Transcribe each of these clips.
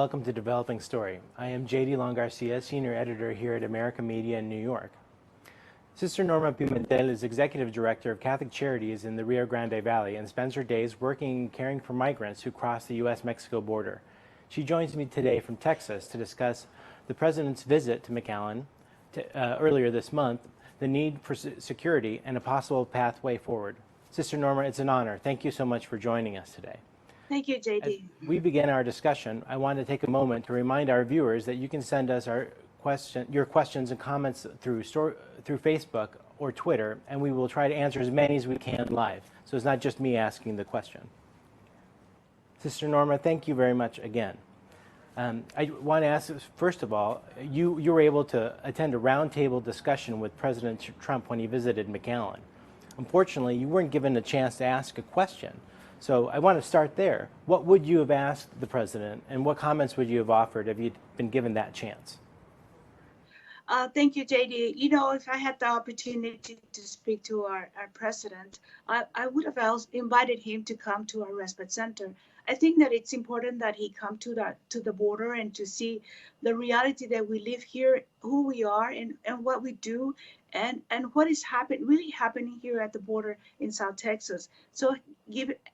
welcome to Developing Story. I am J.D. Long-Garcia, Senior Editor here at America Media in New York. Sister Norma Pimentel is Executive Director of Catholic Charities in the Rio Grande Valley and spends her days working and caring for migrants who cross the U.S. Mexico border. She joins me today from Texas to discuss the President's visit to McAllen earlier this month, the need for security, and a possible pathway forward. Sister Norma, it's an honor. Thank you so much for joining us today. Thank you, JD. As we begin our discussion, I want to take a moment to remind our viewers that you can send us your questions and comments through Facebook or Twitter, and we will try to answer as many as we can live. So it's not just me asking the question. Sister Norma, thank you very much again. I want to ask, first of all, you were able to attend a roundtable discussion with President Trump when he visited McAllen. Unfortunately, you weren't given a chance to ask a question. So I want to start there. What would you have asked the President, and what comments would you have offered if you'd been given that chance? Thank you, JD. You know, if I had the opportunity to speak to our President, I would have invited him to come to our respite center. I think that it's important that he come to the border and to see the reality that we live here, who we are, and what we do, and what is really happening here at the border in South Texas. So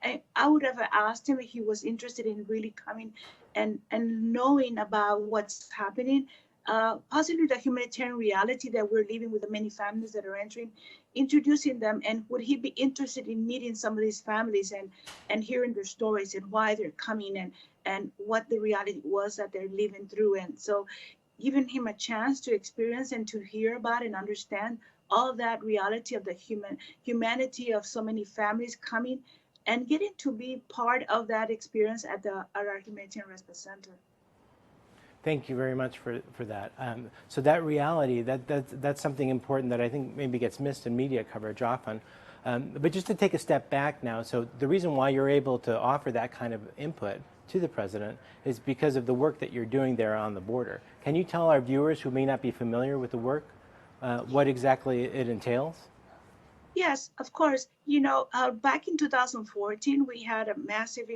I would have asked him if he was interested in really coming and knowing about what's happening. Possibly the humanitarian reality that we're living with, the many families that are entering, introducing them, and would he be interested in meeting some of these families and hearing their stories and why they're coming and what the reality was that they're living through. And so giving him a chance to experience and to hear about and understand all of that reality of the humanity of so many families coming and getting to be part of that experience at our humanitarian respite center. Thank you very much for that. So that reality, that's something important that I think maybe gets missed in media coverage often. But just to take a step back now, so the reason why you're able to offer that kind of input to the President is because of the work that you're doing there on the border. Can you tell our viewers who may not be familiar with the work what exactly it entails? Yes, of course. You know, back in 2014, we had a massive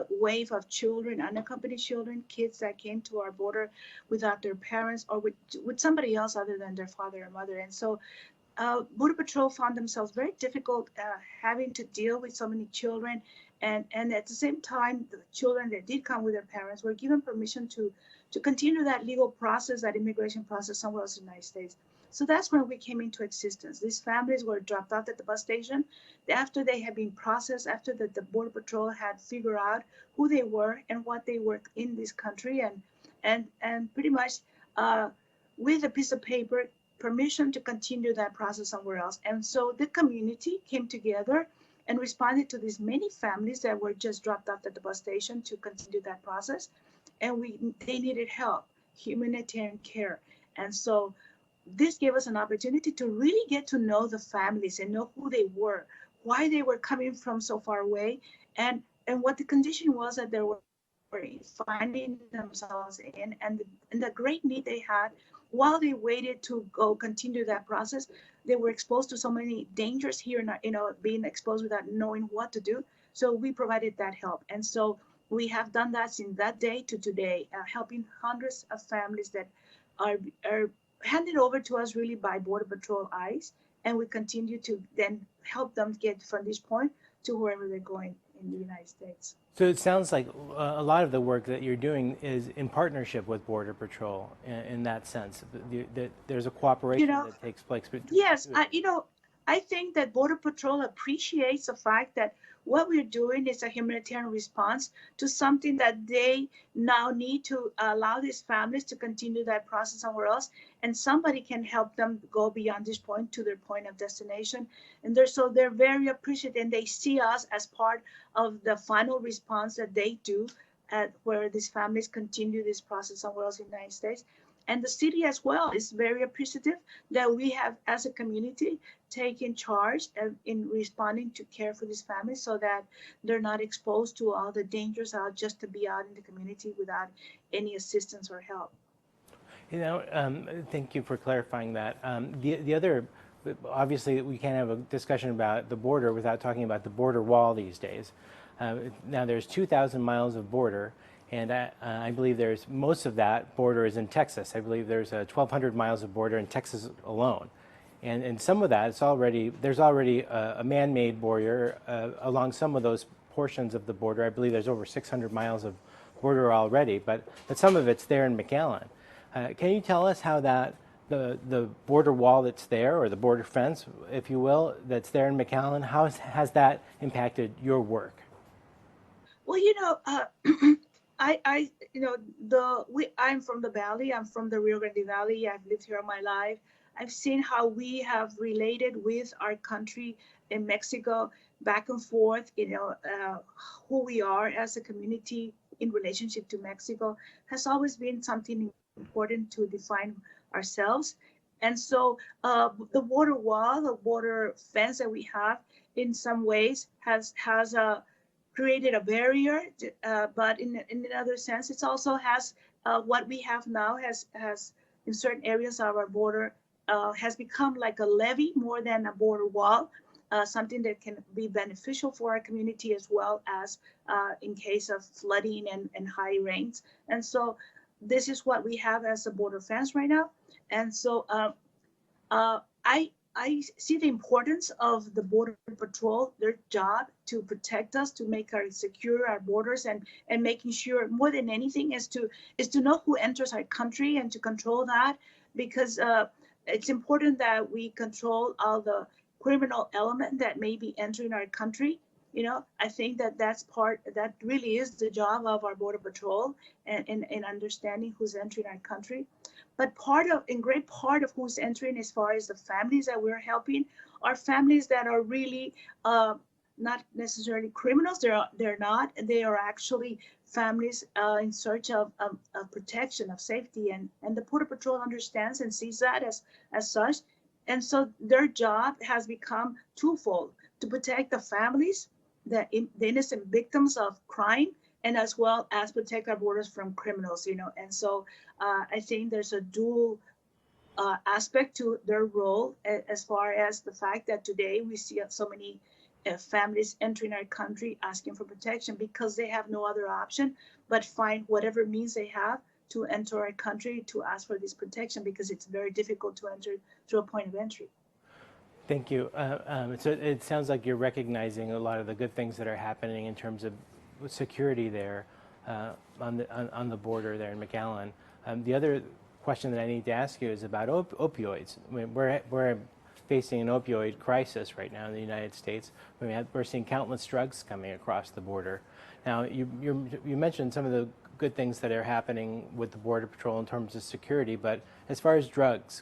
wave of children, unaccompanied children, kids that came to our border without their parents or with somebody else other than their father or mother. And so Border Patrol found themselves very difficult having to deal with so many children. And at the same time, the children that did come with their parents were given permission to continue that legal process, that immigration process somewhere else in the United States. So that's when we came into existence. These families were dropped off at the bus station after they had been processed, after the Border Patrol had figured out who they were and what they were in this country, and pretty much with a piece of paper, permission to continue that process somewhere else. And so the community came together and responded to these many families that were just dropped off at the bus station to continue that process. And they needed help, humanitarian care. And so this gave us an opportunity to really get to know the families and know who they were, why they were coming from so far away, and what the condition was that they were finding themselves in, and the great need they had while they waited to go continue that process. They were exposed to so many dangers here, being exposed without knowing what to do. So we provided that help. And so we have done that since that day to today, helping hundreds of families that are handed over to us really by Border Patrol eyes, and we continue to then help them get from this point to wherever they're going in the United States. So it sounds like a lot of the work that you're doing is in partnership with Border Patrol in that sense, that there's a cooperation that takes place. Yes, I think that Border Patrol appreciates the fact that what we're doing is a humanitarian response to something that they now need to allow these families to continue that process somewhere else, and somebody can help them go beyond this point to their point of destination. And they're very appreciative, and they see us as part of the final response that they do where these families continue this process somewhere else in the United States. And the city as well is very appreciative that we have, as a community, taken charge in responding to care for these families so that they're not exposed to all the dangers out just to be out in the community without any assistance or help. Thank you for clarifying that. The other, obviously, we can't have a discussion about the border without talking about the border wall these days. Now, there's 2,000 miles of border, And I believe there's most of that border is in Texas. I believe there's 1,200 miles of border in Texas alone. And some of that, there's already a man-made border along some of those portions of the border. I believe there's over 600 miles of border already, but some of it's there in McAllen. Can you tell us how the border wall that's there, or the border fence, if you will, that's there in McAllen, how has that impacted your work? Well, I'm from the Valley. I'm from the Rio Grande Valley. I've lived here all my life. I've seen how we have related with our country in Mexico back and forth. Who we are as a community in relationship to Mexico has always been something important to define ourselves. And so the border wall, the border fence that we have, in some ways has created a barrier, but in another sense, it also has what we have now has in certain areas of our border has become like a levee more than a border wall, something that can be beneficial for our community as well as in case of flooding and high rains. And so this is what we have as a border fence right now. And so I see the importance of the Border Patrol, their job to protect us, to make our secure our borders, and making sure more than anything is to know who enters our country and to control that, because it's important that we control all the criminal element that may be entering our country. I think that really is the job of our Border Patrol, and understanding who's entering our country. But great part of who's entering, as far as the families that we're helping, are families that are really not necessarily criminals. They're not. They are actually families in search of protection, of safety, and the Border Patrol understands and sees that as such. And so their job has become twofold: to protect the families, the innocent victims of crime, and as well as protect our borders from criminals. And so I think there's a dual aspect to their role, as far as the fact that today we see so many families entering our country asking for protection because they have no other option but find whatever means they have to enter our country to ask for this protection, because it's very difficult to enter through a point of entry. Thank you. So it sounds like you're recognizing a lot of the good things that are happening in terms of security there on the border there in McAllen. The other question that I need to ask you is about opioids. I mean, we're facing an opioid crisis right now in the United States. We're seeing countless drugs coming across the border. Now, you mentioned some of the good things that are happening with the Border Patrol in terms of security, but as far as drugs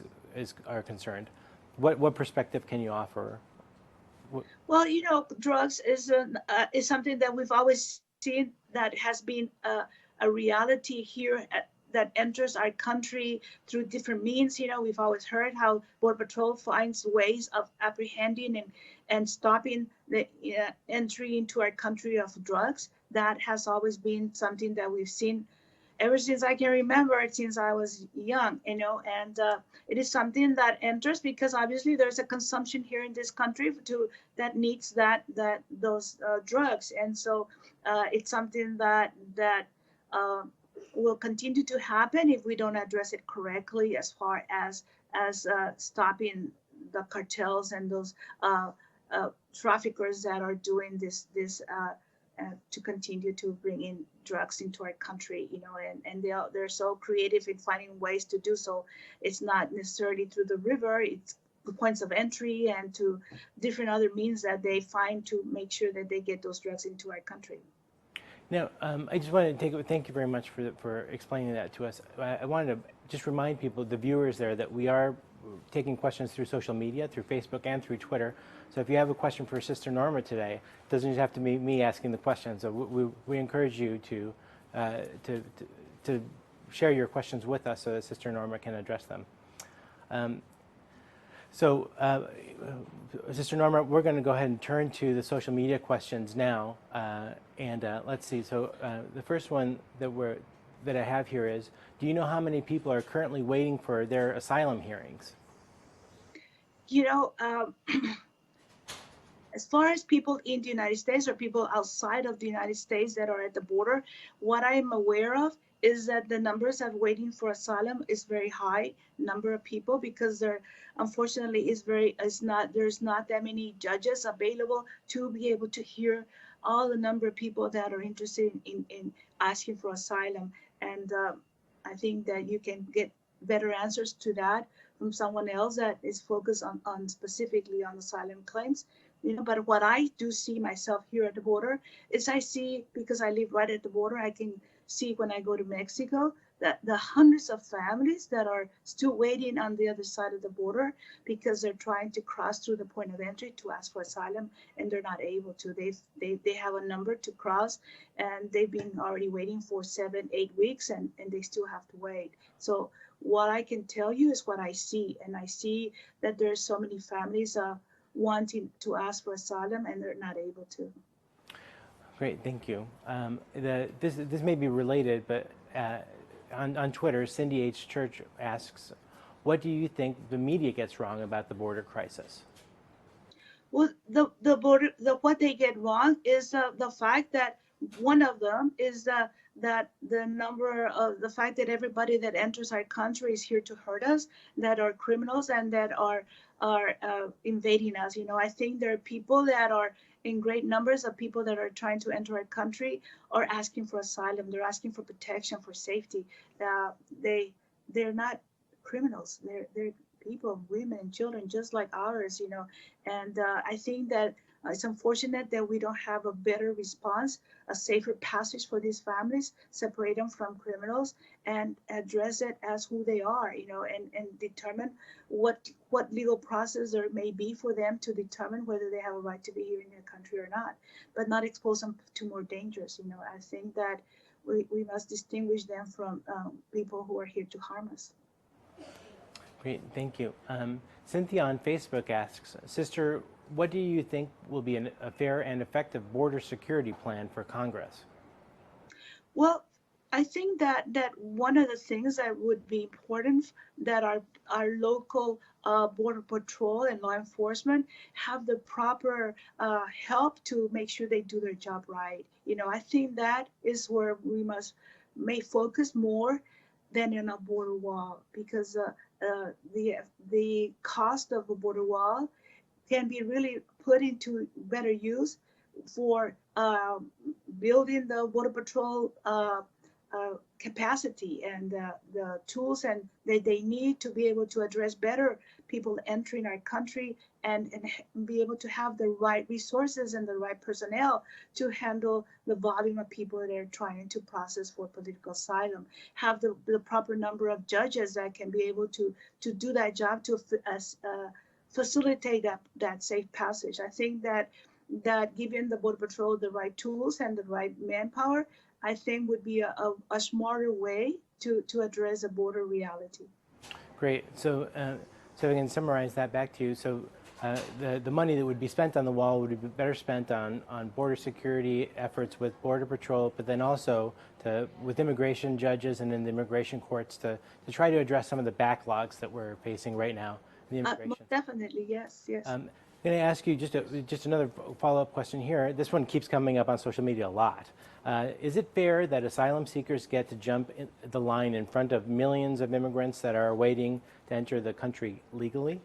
are concerned, what perspective can you offer? Well, drugs is something that we've always seen that has been a reality here that enters our country through different means. We've always heard how Border Patrol finds ways of apprehending and stopping the entry into our country of drugs. That has always been something that we've seen ever since I can remember, since I was young, and it is something that enters because obviously there's a consumption here in this country that needs those drugs, and so it's something that will continue to happen if we don't address it correctly, as far as stopping the cartels and those traffickers that are doing this to continue to bring in drugs into our country, and they're so creative in finding ways to do so. It's not necessarily through the river; it's the points of entry and to different other means that they find to make sure that they get those drugs into our country. Now, I just wanted to thank you very much for explaining that to us. I wanted to just remind people, the viewers there, that we are taking questions through social media, through Facebook and through Twitter. So if you have a question for Sister Norma today, it doesn't just have to be me asking the question. So we encourage you to share your questions with us so that Sister Norma can address them. Sister Norma, we're going to go ahead and turn to the social media questions now. Let's see. So the first one that I have here is, do you know how many people are currently waiting for their asylum hearings? As far as people in the United States or people outside of the United States that are at the border, what I am aware of is that the numbers of waiting for asylum is very high number of people, because there unfortunately is not there's not that many judges available to be able to hear all the number of people that are interested in asking for asylum. And I think that you can get better answers to that from someone else that is focused on specifically on asylum claims. But what I do see myself here at the border is I see, because I live right at the border, I can see when I go to Mexico that the hundreds of families that are still waiting on the other side of the border because they're trying to cross through the point of entry to ask for asylum, and they're not able to. They have a number to cross, and they've been already waiting for 7-8 weeks, and they still have to wait. So what I can tell you is what I see, and I see that there's so many families wanting to ask for asylum, and they're not able to. Great, thank you. This may be related, but on Twitter, Cindy H. Church asks, what do you think the media gets wrong about the border crisis? Well, what they get wrong is the fact that one of them is that the fact that everybody that enters our country is here to hurt us, that are criminals and that are invading us. I think there are people that are in great numbers of people that are trying to enter our country are asking for asylum. They're asking for protection, for safety. They're not criminals. They're people, women and children just like ours, and I think that it's unfortunate that we don't have a better response, a safer passage for these families, separate them from criminals and address it as who they are, and determine what legal process there may be for them to determine whether they have a right to be here in the country or not, but not expose them to more dangers. I think that we must distinguish them from people who are here to harm us. Great, thank you. Cynthia on Facebook asks, Sister, what do you think will be a fair and effective border security plan for Congress? Well, I think that one of the things that would be important that our local border patrol and law enforcement have the proper help to make sure they do their job right. I think that is where we may focus more than in a border wall, because the cost of a border wall can be really put into better use for building the border patrol capacity and the tools and that they need to be able to address better people entering our country and be able to have the right resources and the right personnel to handle the volume of people that are trying to process for political asylum, have the proper number of judges that can be able to do that job to facilitate that safe passage. I think that giving the Border Patrol the right tools and the right manpower, I think would be a smarter way to address the border reality. Great. So I can summarize that back to you. So the money that would be spent on the wall would be better spent on border security efforts with Border Patrol, but then also with immigration judges and in the immigration courts to try to address some of the backlogs that we're facing right now in the immigration. Definitely, yes. I'm going to ask you just another follow-up question here. This one keeps coming up on social media a lot. Is it fair that asylum seekers get to jump the line in front of millions of immigrants that are waiting to enter the country legally?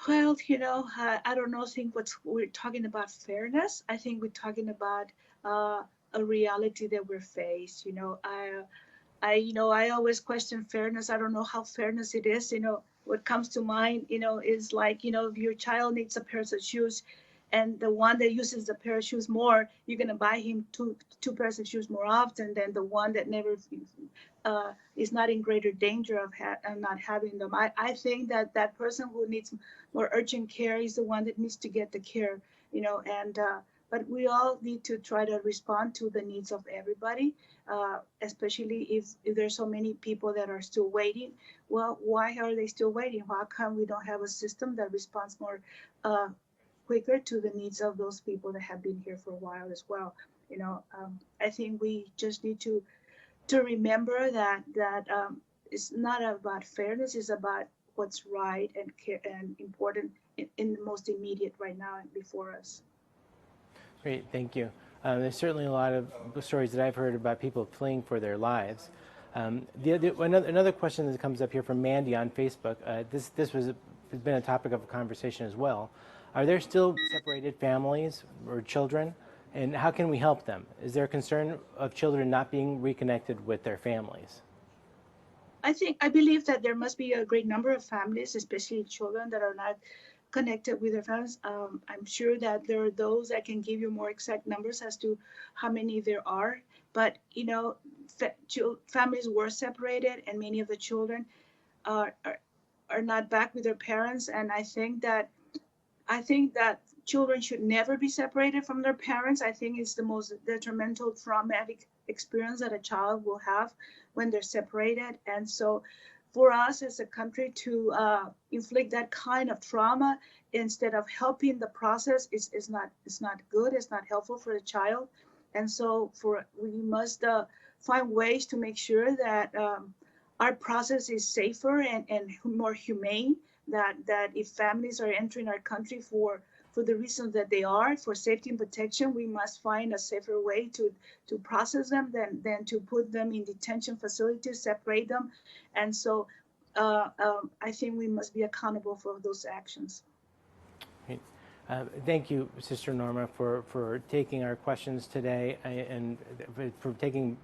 Well, I don't know. I think we're talking about fairness. I think we're talking about a reality that we're faced. I always question fairness. I don't know how fairness it is. What comes to mind, is like, if your child needs a pair of shoes and the one that uses the pair of shoes more, you're going to buy him two pairs of shoes more often than the one that never is not in greater danger of not having them. I think that person who needs more urgent care is the one that needs to get the care, but we all need to try to respond to the needs of everybody, especially if there's so many people that are still waiting. Well, why are they still waiting? How come we don't have a system that responds more quicker to the needs of those people that have been here for a while as well? I think we just need to remember that it's not about fairness, it's about what's right and important in the most immediate right now and before us. Great, thank you. There's certainly a lot of stories that I've heard about people fleeing for their lives. Another question that comes up here from Mandy on Facebook. This has been a topic of conversation as well. Are there still separated families or children, and how can we help them? Is there a concern of children not being reconnected with their families? I believe that there must be a great number of families, especially children, that are not connected with their families. I'm sure that there are those that can give you more exact numbers as to how many there are. But families were separated, and many of the children are not back with their parents. And I think that children should never be separated from their parents. I think it's the most detrimental, traumatic experience that a child will have when they're separated. And so for us as a country to inflict that kind of trauma instead of helping the process is not good. It's not helpful for the child. And so we must find ways to make sure that our process is safer and more humane, that if families are entering our country for the reasons that they are, for safety and protection, we must find a safer way to process them than to put them in detention facilities, separate them. And so I think we must be accountable for those actions. Great. Thank you, Sister Norma, for taking our questions today and for taking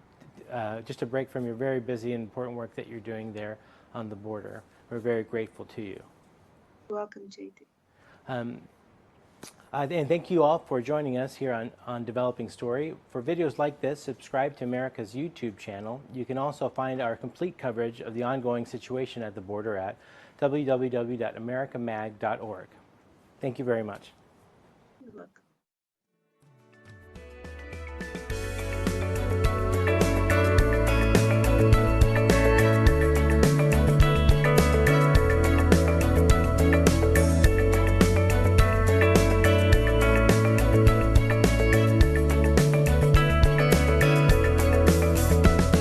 just a break from your very busy and important work that you're doing there on the border. We're very grateful to you. You're welcome, JT. And thank you all for joining us here on Developing Story. For videos like this, subscribe to America's YouTube channel. You can also find our complete coverage of the ongoing situation at the border at www.americamag.org. Thank you very much. You're welcome.